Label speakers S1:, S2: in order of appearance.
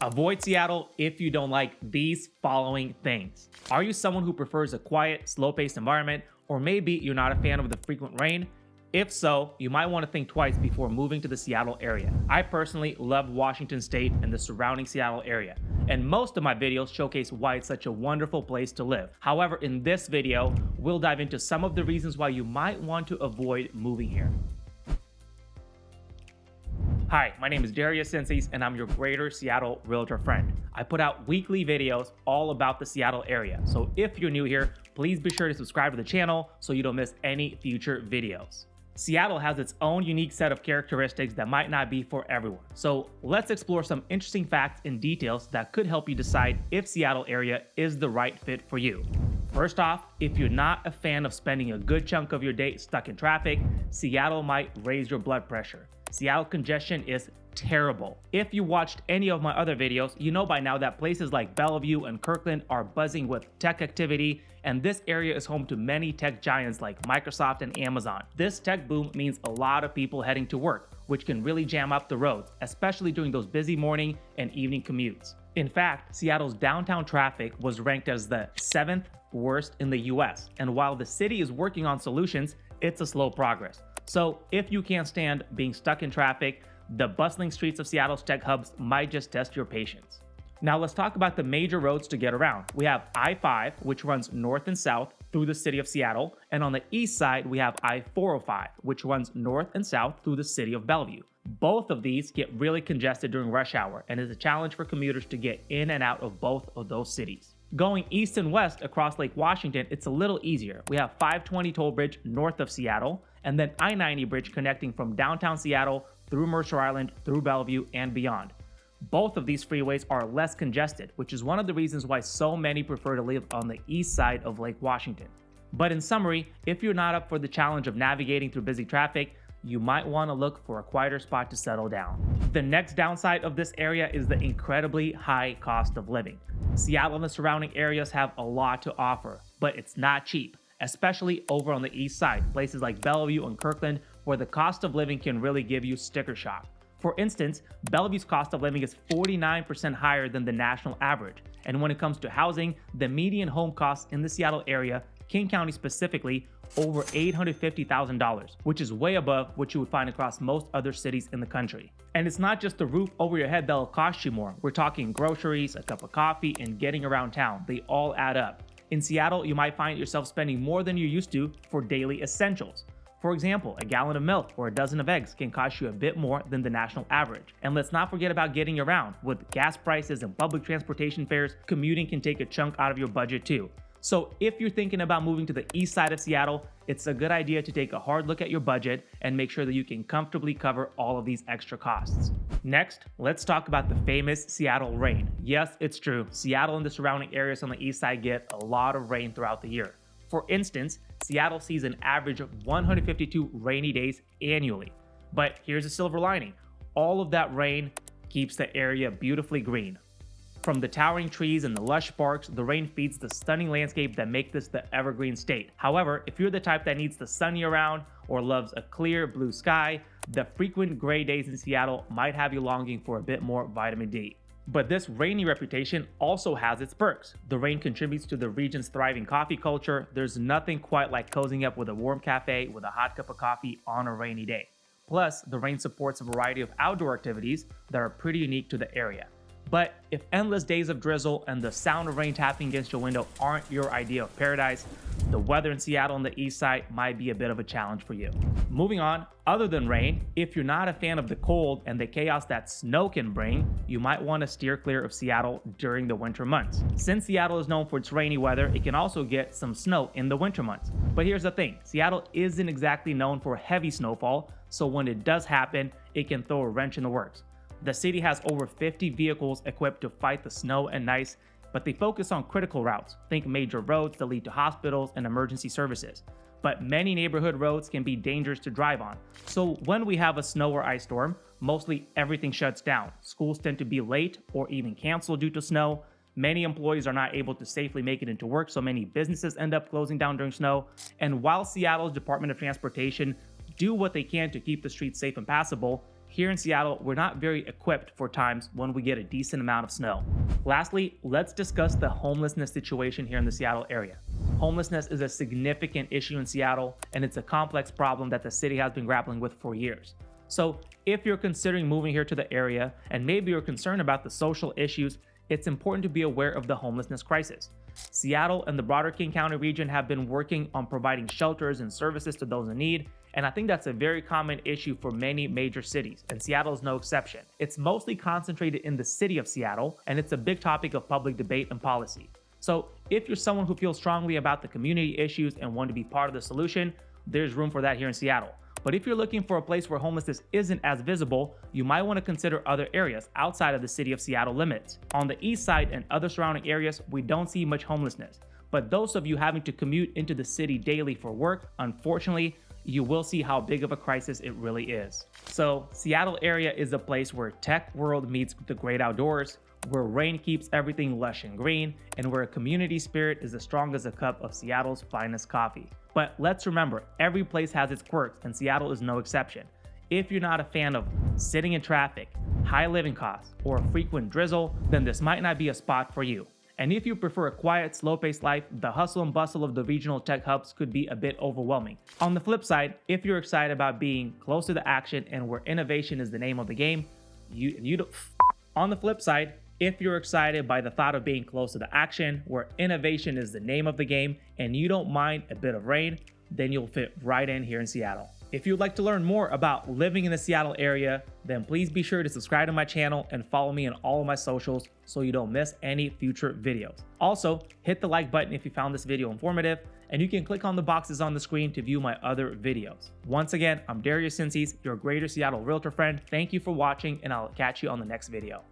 S1: Avoid Seattle if you don't like these following things. Are you someone who prefers a quiet, slow-paced environment, or maybe you're not a fan of the frequent rain? If so, you might want to think twice before moving to the Seattle area. I personally love Washington State and the surrounding Seattle area, and most of my videos showcase why it's such a wonderful place to live. However, in this video, we'll dive into some of the reasons why you might want to avoid moving here. Hi, my name is Darius and I'm your Greater Seattle Realtor friend. I put out weekly videos all about the Seattle area, so if you're new here, please be sure to subscribe to the channel so you don't miss any future videos. Seattle has its own unique set of characteristics that might not be for everyone. So let's explore some interesting facts and details that could help you decide if Seattle area is the right fit for you. First off, if you're not a fan of spending a good chunk of your day stuck in traffic, Seattle might raise your blood pressure. Seattle congestion is terrible. If you watched any of my other videos, you know by now that places like Bellevue and Kirkland are buzzing with tech activity, and this area is home to many tech giants like Microsoft and Amazon. This tech boom means a lot of people heading to work, which can really jam up the roads, especially during those busy morning and evening commutes. In fact, Seattle's downtown traffic was ranked as the 7th worst in the US, and while the city is working on solutions, it's a slow progress. So if you can't stand being stuck in traffic, the bustling streets of Seattle's tech hubs might just test your patience. Now let's talk about the major roads to get around. We have I-5, which runs north and south through the city of Seattle, and on the east side, we have I-405, which runs north and south through the city of Bellevue. Both of these get really congested during rush hour and is a challenge for commuters to get in and out of both of those cities. Going east and west across Lake Washington, it's a little easier. We have 520 toll bridge north of Seattle, and then I-90 bridge connecting from downtown Seattle through Mercer Island, through Bellevue, and beyond. Both of these freeways are less congested, which is one of the reasons why so many prefer to live on the east side of Lake Washington. But in summary, if you're not up for the challenge of navigating through busy traffic, you might want to look for a quieter spot to settle down. The next downside of this area is the incredibly high cost of living. Seattle and the surrounding areas have a lot to offer, but it's not cheap, especially over on the east side, places like Bellevue and Kirkland, where the cost of living can really give you sticker shock. For instance, Bellevue's cost of living is 49% higher than the national average, and when it comes to housing, the median home costs in the Seattle area, King County specifically, over $850,000, which is way above what you would find across most other cities in the country. And it's not just the roof over your head that'll cost you more. We're talking groceries, a cup of coffee, and getting around town. They all add up. In Seattle, you might find yourself spending more than you used to for daily essentials. For example, a gallon of milk or a dozen of eggs can cost you a bit more than the national average. And let's not forget about getting around. With gas prices and public transportation fares, commuting can take a chunk out of your budget too. So if you're thinking about moving to the east side of Seattle, it's a good idea to take a hard look at your budget and make sure that you can comfortably cover all of these extra costs. Next, let's talk about the famous Seattle rain. Yes, it's true. Seattle and the surrounding areas on the east side get a lot of rain throughout the year. For instance, Seattle sees an average of 152 rainy days annually. But here's a silver lining. All of that rain keeps the area beautifully green. From the towering trees and the lush parks, the rain feeds the stunning landscape that make this the evergreen state. However, if you're the type that needs the sun year-round or loves a clear blue sky, the frequent gray days in Seattle might have you longing for a bit more vitamin D. But this rainy reputation also has its perks. The rain contributes to the region's thriving coffee culture. There's nothing quite like cozying up with a warm cafe with a hot cup of coffee on a rainy day. Plus, the rain supports a variety of outdoor activities that are pretty unique to the area. But if endless days of drizzle and the sound of rain tapping against your window aren't your idea of paradise, the weather in Seattle on the east side might be a bit of a challenge for you. Moving on, other than rain, if you're not a fan of the cold and the chaos that snow can bring, you might want to steer clear of Seattle during the winter months. Since Seattle is known for its rainy weather, it can also get some snow in the winter months. But here's the thing, Seattle isn't exactly known for heavy snowfall, so when it does happen, it can throw a wrench in the works. The city has over 50 vehicles equipped to fight the snow and ice, but they focus on critical routes. Think major roads that lead to hospitals and emergency services. But many neighborhood roads can be dangerous to drive on. So when we have a snow or ice storm, mostly everything shuts down. Schools tend to be late or even canceled due to snow. Many employees are not able to safely make it into work, so many businesses end up closing down during snow. And while Seattle's Department of Transportation do what they can to keep the streets safe and passable, here in Seattle, we're not very equipped for times when we get a decent amount of snow. Lastly, let's discuss the homelessness situation here in the Seattle area. Homelessness is a significant issue in Seattle, and it's a complex problem that the city has been grappling with for years. So if you're considering moving here to the area, and maybe you're concerned about the social issues, it's important to be aware of the homelessness crisis. Seattle and the broader King County region have been working on providing shelters and services to those in need, and I think that's a very common issue for many major cities, and Seattle is no exception. It's mostly concentrated in the city of Seattle, and it's a big topic of public debate and policy. So if you're someone who feels strongly about the community issues and want to be part of the solution, there's room for that here in Seattle. But if you're looking for a place where homelessness isn't as visible, you might want to consider other areas outside of the city of Seattle limits. On the east side and other surrounding areas, we don't see much homelessness. But those of you having to commute into the city daily for work, unfortunately, you will see how big of a crisis it really is. So, Seattle area is a place where tech world meets the great outdoors, where rain keeps everything lush and green, and where a community spirit is as strong as a cup of Seattle's finest coffee. But let's remember, every place has its quirks, and Seattle is no exception. If you're not a fan of sitting in traffic, high living costs, or frequent drizzle, then this might not be a spot for you. And if you prefer a quiet, slow-paced life, the hustle and bustle of the regional tech hubs could be a bit overwhelming. On the flip side, if you're excited about being close to the action and where innovation is the name of the game, On the flip side, if you're excited by the thought of being close to the action, where innovation is the name of the game, and you don't mind a bit of rain, then you'll fit right in here in Seattle. If you'd like to learn more about living in the Seattle area, then please be sure to subscribe to my channel and follow me on all of my socials so you don't miss any future videos. Also, hit the like button if you found this video informative, and you can click on the boxes on the screen to view my other videos. Once again, I'm Darius, your Greater Seattle Realtor friend. Thank you for watching, and I'll catch you on the next video.